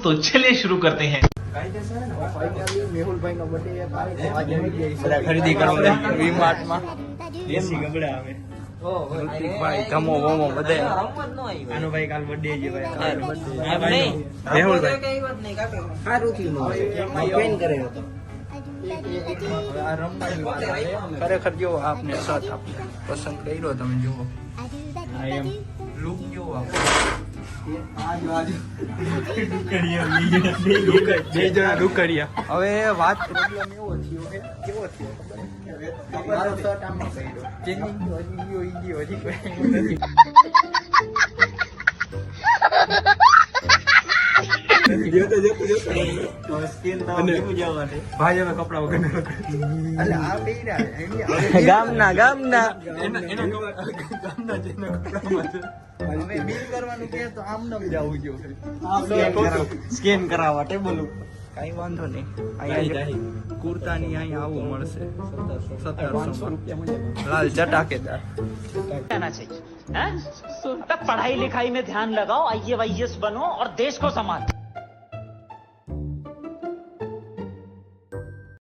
तो चलिए शुरू करते हैं। મેહુલભાઈ નો બર્થડે ખરીદી કરવા વીમાર્ટ માં દેશી ગબડા આવે ઋતિકભાઈ ધમો વમો બધે આનો ભાઈ કાલ બર્થડે છે ભાઈ મેહુલભાઈ સારું થયું પેન કરે હતો ખરેખર જો આપને સાથ આપને પસંદ કર્યો તમે જુઓ આઈ એમ લુક જો આપ હવે વાત પ્રોબ્લેમ એવો થયો કે કેવો થયો મારો શર્ટ આમાં કર્યો ચેન્જિંગ ગયો હજી કોઈ નથી ગામના બિલ કરવાનું કે તો આમ નામ જવું જોઈએ સ્કેન કરાવવા ટેબલ ઉપર કઈ વાંધો નહીં અહીંયા કુર્તાની અહીંયા આવું મળશે 1700 લાલ ચટાકેદાર रहना चाहिए हैं? तब पढ़ाई लिखाई में ध्यान लगाओ, IAS बनो और देश को संभालो।